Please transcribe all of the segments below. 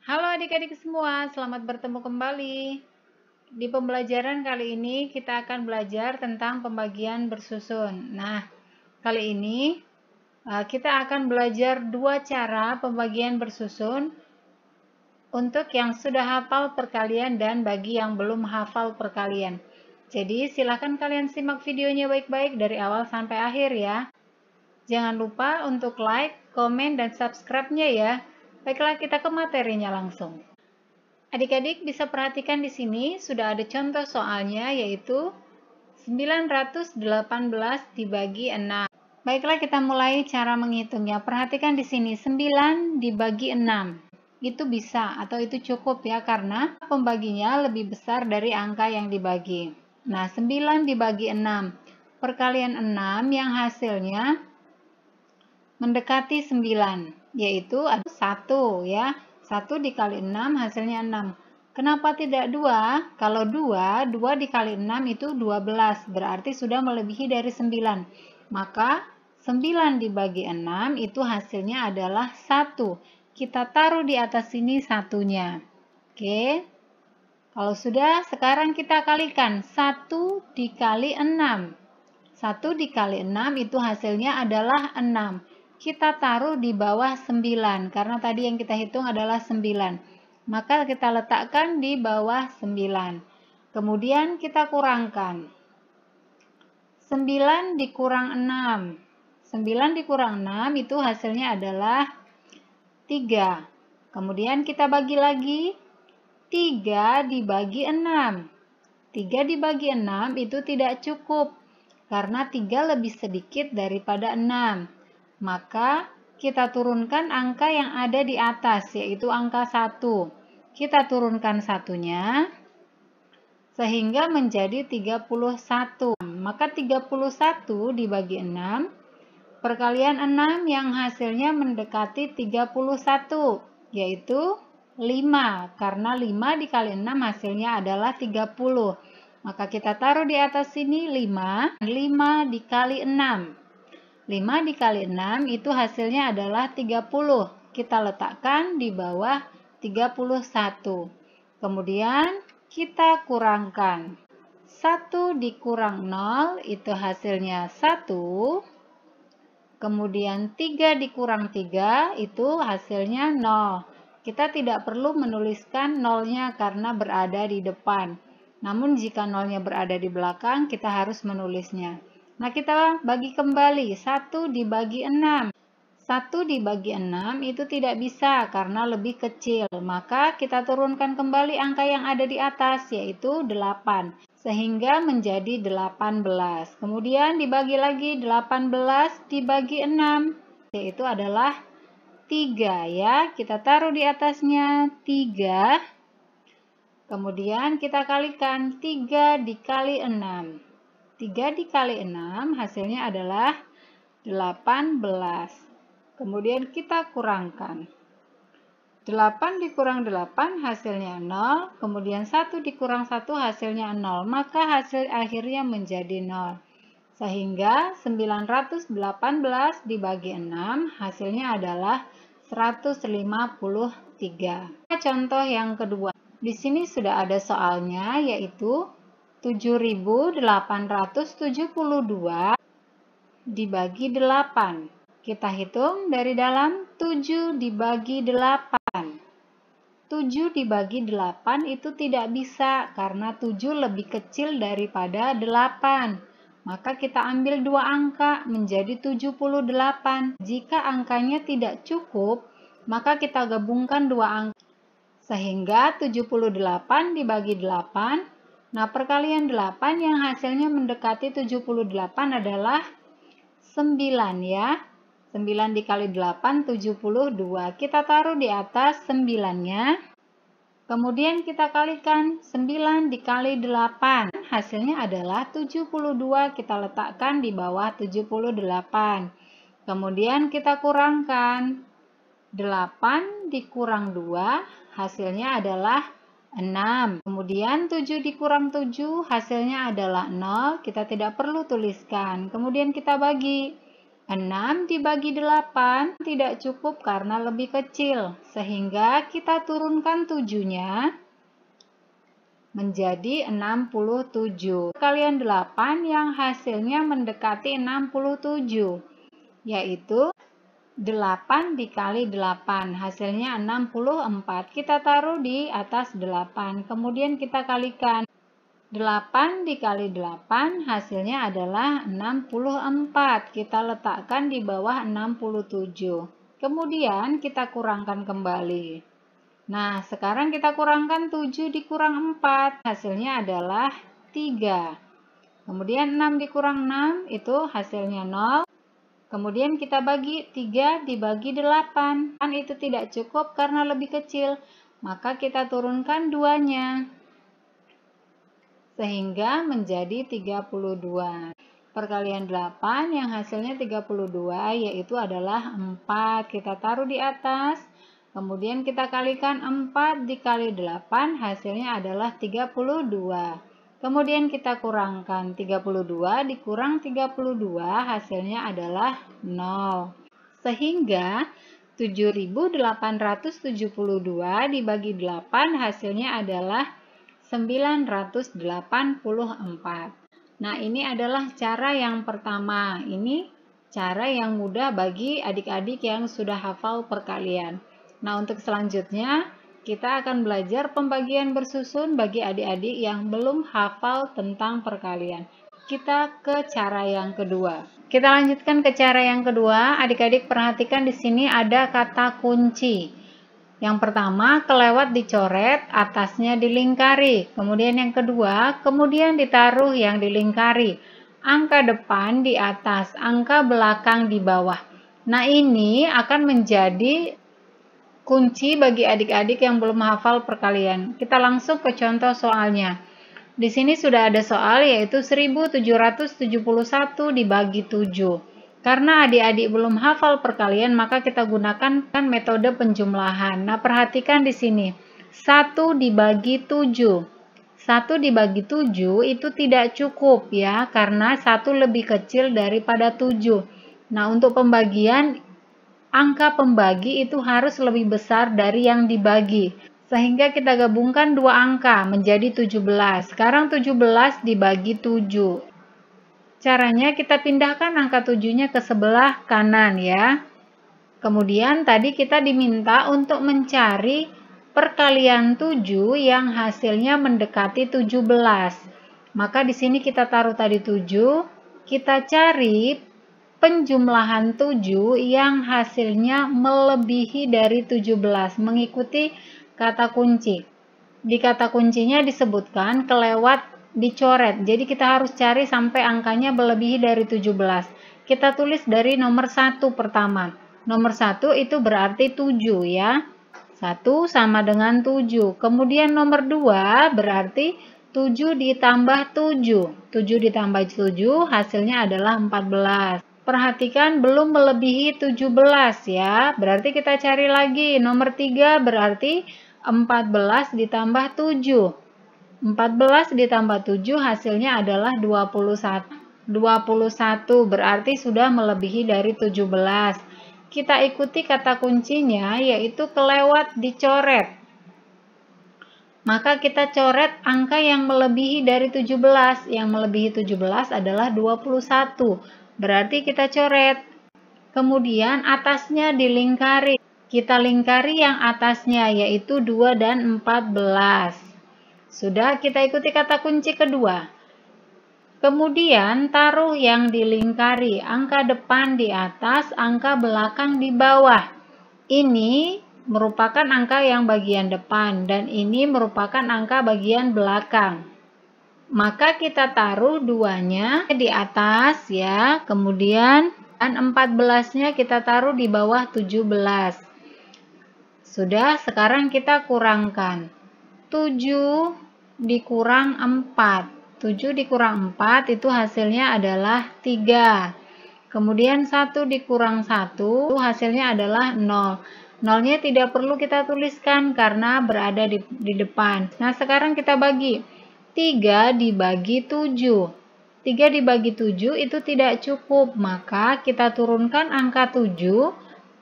Halo adik-adik semua, selamat bertemu kembali. Di pembelajaran kali ini kita akan belajar tentang pembagian bersusun. Nah, kali ini kita akan belajar dua cara pembagian bersusun untuk yang sudah hafal perkalian dan bagi yang belum hafal perkalian. Jadi silakan kalian simak videonya baik-baik dari awal sampai akhir ya. Jangan lupa untuk like, komen, dan subscribe-nya ya. Baiklah kita ke materinya langsung. Adik-adik bisa perhatikan di sini sudah ada contoh soalnya yaitu 918 dibagi 6. Baiklah kita mulai cara menghitungnya. Perhatikan di sini 9 dibagi 6. Itu bisa atau itu cukup ya karena pembaginya lebih besar dari angka yang dibagi. Nah, 9 dibagi 6. Perkalian 6 yang hasilnya mendekati 9, yaitu ada 1 ya. 1 dikali 6 hasilnya 6. Kenapa tidak 2? Kalau 2 dikali 6 itu 12, berarti sudah melebihi dari 9. Maka 9 dibagi 6 itu hasilnya adalah 1. Kita taruh di atas sini satunya. Oke. Kalau sudah, sekarang kita kalikan 1 dikali 6. 1 dikali 6 itu hasilnya adalah 6. Kita taruh di bawah 9 karena tadi yang kita hitung adalah 9. Maka kita letakkan di bawah 9. Kemudian kita kurangkan. 9 dikurang 6. 9 dikurang 6 itu hasilnya adalah 3. Kemudian kita bagi lagi. 3 dibagi 6. 3 dibagi 6 itu tidak cukup karena 3 lebih sedikit daripada 6. Maka kita turunkan angka yang ada di atas, yaitu angka 1. Kita turunkan satunya sehingga menjadi 31. Maka 31 dibagi 6, perkalian 6 yang hasilnya mendekati 31, yaitu 5. Karena 5 dikali 6 hasilnya adalah 30. Maka kita taruh di atas sini 5. 5 dikali 6. 5 dikali 6 itu hasilnya adalah 30. Kita letakkan di bawah 31. Kemudian kita kurangkan. 1 dikurang 0 itu hasilnya 1. Kemudian 3 dikurang 3 itu hasilnya 0. Kita tidak perlu menuliskan nolnya karena berada di depan. Namun jika nolnya berada di belakang, kita harus menulisnya. Nah, kita bagi kembali 1 dibagi 6. 1 dibagi 6 itu tidak bisa karena lebih kecil. Maka kita turunkan kembali angka yang ada di atas, yaitu 8. Sehingga menjadi 18. Kemudian dibagi lagi 18 dibagi 6, yaitu adalah 3 ya. Kita taruh di atasnya 3. Kemudian kita kalikan 3 dikali 6. 3 dikali 6 hasilnya adalah 18. Kemudian kita kurangkan. 8 dikurang 8 hasilnya 0. Kemudian 1 dikurang 1 hasilnya 0. Maka hasil akhirnya menjadi 0. Sehingga 918 dibagi 6 hasilnya adalah 153. Contoh yang kedua. Di sini sudah ada soalnya yaitu 7.872 dibagi 8. Kita hitung dari dalam 7 dibagi 8. 7 dibagi 8 itu tidak bisa karena 7 lebih kecil daripada 8. Maka kita ambil dua angka menjadi 78. Jika angkanya tidak cukup, maka kita gabungkan dua angka. Sehingga 78 dibagi 8. Nah, perkalian 8 yang hasilnya mendekati 78 adalah 9 ya. 9 dikali 8, 72. Kita taruh di atas 9-nya. Kemudian kita kalikan 9 dikali 8. Hasilnya adalah 72. Kita letakkan di bawah 78. Kemudian kita kurangkan. 8 dikurang 2 hasilnya adalah 6. Kemudian 7 dikurang 7 hasilnya adalah 0. Kita tidak perlu tuliskan. Kemudian kita bagi. 6 dibagi 8 tidak cukup karena lebih kecil, sehingga kita turunkan 7-nya menjadi 67. Perkalian 8 yang hasilnya mendekati 67, yaitu 8 dikali 8, hasilnya 64. Kita taruh di atas 8, kemudian kita kalikan. 8 dikali 8 hasilnya adalah 64. Kita letakkan di bawah 67. Kemudian kita kurangkan kembali. Nah, sekarang kita kurangkan 7 dikurang 4. Hasilnya adalah 3. Kemudian 6 dikurang 6 itu hasilnya 0. Kemudian kita bagi 3 dibagi 8. Kan itu tidak cukup karena lebih kecil. Maka kita turunkan 2-nya. Sehingga menjadi 32. Perkalian 8 yang hasilnya 32 yaitu adalah 4. Kita taruh di atas, kemudian kita kalikan 4 dikali 8 hasilnya adalah 32. Kemudian kita kurangkan 32 dikurang 32 hasilnya adalah 0. Sehingga 7.872 dibagi 8 hasilnya adalah 984. Nah, ini adalah cara yang pertama. Ini cara yang mudah bagi adik-adik yang sudah hafal perkalian. Nah, untuk selanjutnya kita akan belajar pembagian bersusun bagi adik-adik yang belum hafal tentang perkalian. Kita ke cara yang kedua. Kita lanjutkan ke cara yang kedua. Adik-adik perhatikan di sini ada kata kunci. Yang pertama, kelewat dicoret, atasnya dilingkari. Kemudian yang kedua, kemudian ditaruh yang dilingkari. Angka depan di atas, angka belakang di bawah. Nah, ini akan menjadi kunci bagi adik-adik yang belum hafal perkalian. Kita langsung ke contoh soalnya. Di sini sudah ada soal yaitu 1771 dibagi 7. Karena adik-adik belum hafal perkalian, maka kita gunakan metode penjumlahan. Nah, perhatikan di sini. 1 dibagi 7. 1 dibagi 7 itu tidak cukup ya, karena 1 lebih kecil daripada 7. Nah, untuk pembagian, angka pembagi itu harus lebih besar dari yang dibagi. Sehingga kita gabungkan dua angka menjadi 17. Sekarang 17 dibagi 7. Caranya kita pindahkan angka 7-nya ke sebelah kanan ya. Kemudian tadi kita diminta untuk mencari perkalian 7 yang hasilnya mendekati 17. Maka di sini kita taruh tadi 7, kita cari penjumlahan 7 yang hasilnya melebihi dari 17 mengikuti kata kunci. Di kata kuncinya disebutkan kelewat dicoret. Jadi kita harus cari sampai angkanya melebihi dari 17. Kita tulis dari nomor 1 pertama. Nomor 1 itu berarti 7 ya. 1 sama dengan 7. Kemudian nomor 2 berarti 7 ditambah 7. 7 ditambah 7 hasilnya adalah 14. Perhatikan belum melebihi 17 ya. Berarti kita cari lagi. Nomor 3 berarti 14 ditambah 7. 14 ditambah 7 hasilnya adalah 21. 21 berarti sudah melebihi dari 17. Kita ikuti kata kuncinya yaitu kelewat dicoret. Maka kita coret angka yang melebihi dari 17. Yang melebihi 17 adalah 21. Berarti kita coret. Kemudian atasnya dilingkari. Kita lingkari yang atasnya yaitu 2 dan 14. Sudah, kita ikuti kata kunci kedua. Kemudian taruh yang dilingkari, angka depan di atas, angka belakang di bawah. Ini merupakan angka yang bagian depan dan ini merupakan angka bagian belakang. Maka kita taruh 2-nya di atas ya, kemudian 14-nya kita taruh di bawah 17. Sudah, sekarang kita kurangkan. 7 dikurang 4. 7 dikurang 4 itu hasilnya adalah 3. Kemudian 1 dikurang 1 hasilnya adalah 0. 0-nya tidak perlu kita tuliskan karena berada di depan. Nah, sekarang kita bagi. 3 dibagi 7. 3 dibagi 7 itu tidak cukup, maka kita turunkan angka 7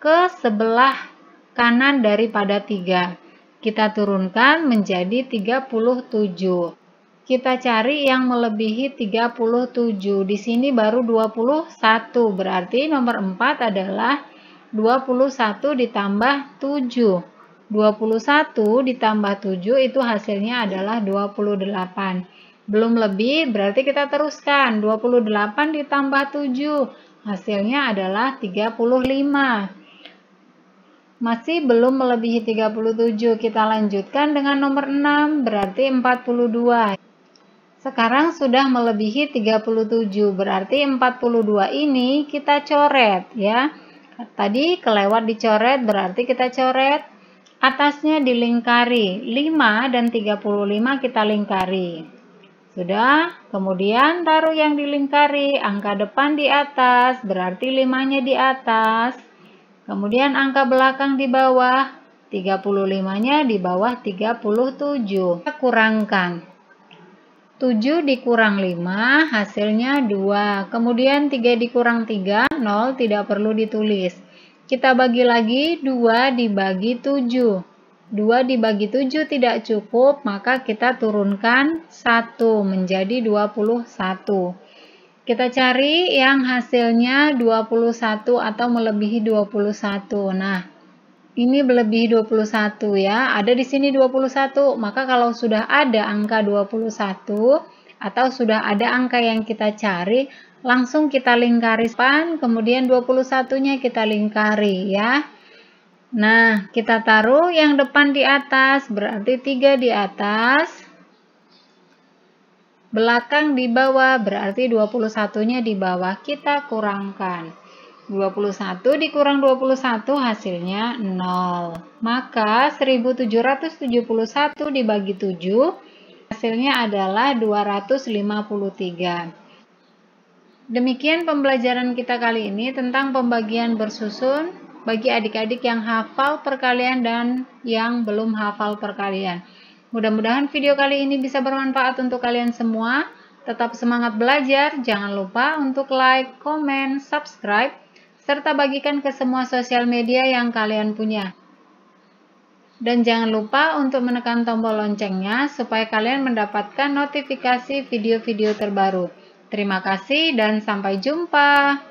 ke sebelah kanan daripada 3. Kita turunkan menjadi 37. Kita cari yang melebihi 37. Di sini baru 21, berarti nomor 4 adalah 21 ditambah 7. 21 ditambah 7 itu hasilnya adalah 28. Belum lebih, berarti kita teruskan. 28 ditambah 7, hasilnya adalah 35. Masih belum melebihi 37, kita lanjutkan dengan nomor 6, berarti 42. Sekarang sudah melebihi 37, berarti 42 ini kita coret ya. Tadi kelewat dicoret, berarti kita coret. Atasnya dilingkari, 5 dan 35 kita lingkari. Sudah, kemudian taruh yang dilingkari, angka depan di atas, berarti 5-nya di atas. Kemudian angka belakang di bawah, 35-nya di bawah 37. Kita kurangkan. 7 dikurang 5, hasilnya 2. Kemudian 3 dikurang 3, 0, tidak perlu ditulis. Kita bagi lagi, 2 dibagi 7. 2 dibagi 7 tidak cukup, maka kita turunkan 1 menjadi 21. Kita cari yang hasilnya 21 atau melebihi 21. Nah, ini melebihi 21 ya. Ada di sini 21, maka kalau sudah ada angka 21 atau sudah ada angka yang kita cari, langsung kita lingkari depan, kemudian 21-nya kita lingkari ya. Nah, kita taruh yang depan di atas, berarti 3 di atas. Belakang di bawah, berarti 21-nya di bawah. Kita kurangkan. 21 dikurang 21 hasilnya 0. Maka 1771 dibagi 7, hasilnya adalah 253. Demikian pembelajaran kita kali ini tentang pembagian bersusun bagi adik-adik yang hafal perkalian dan yang belum hafal perkalian. Mudah-mudahan video kali ini bisa bermanfaat untuk kalian semua. Tetap semangat belajar, jangan lupa untuk like, komen, subscribe, serta bagikan ke semua sosial media yang kalian punya. Dan jangan lupa untuk menekan tombol loncengnya supaya kalian mendapatkan notifikasi video-video terbaru. Terima kasih dan sampai jumpa.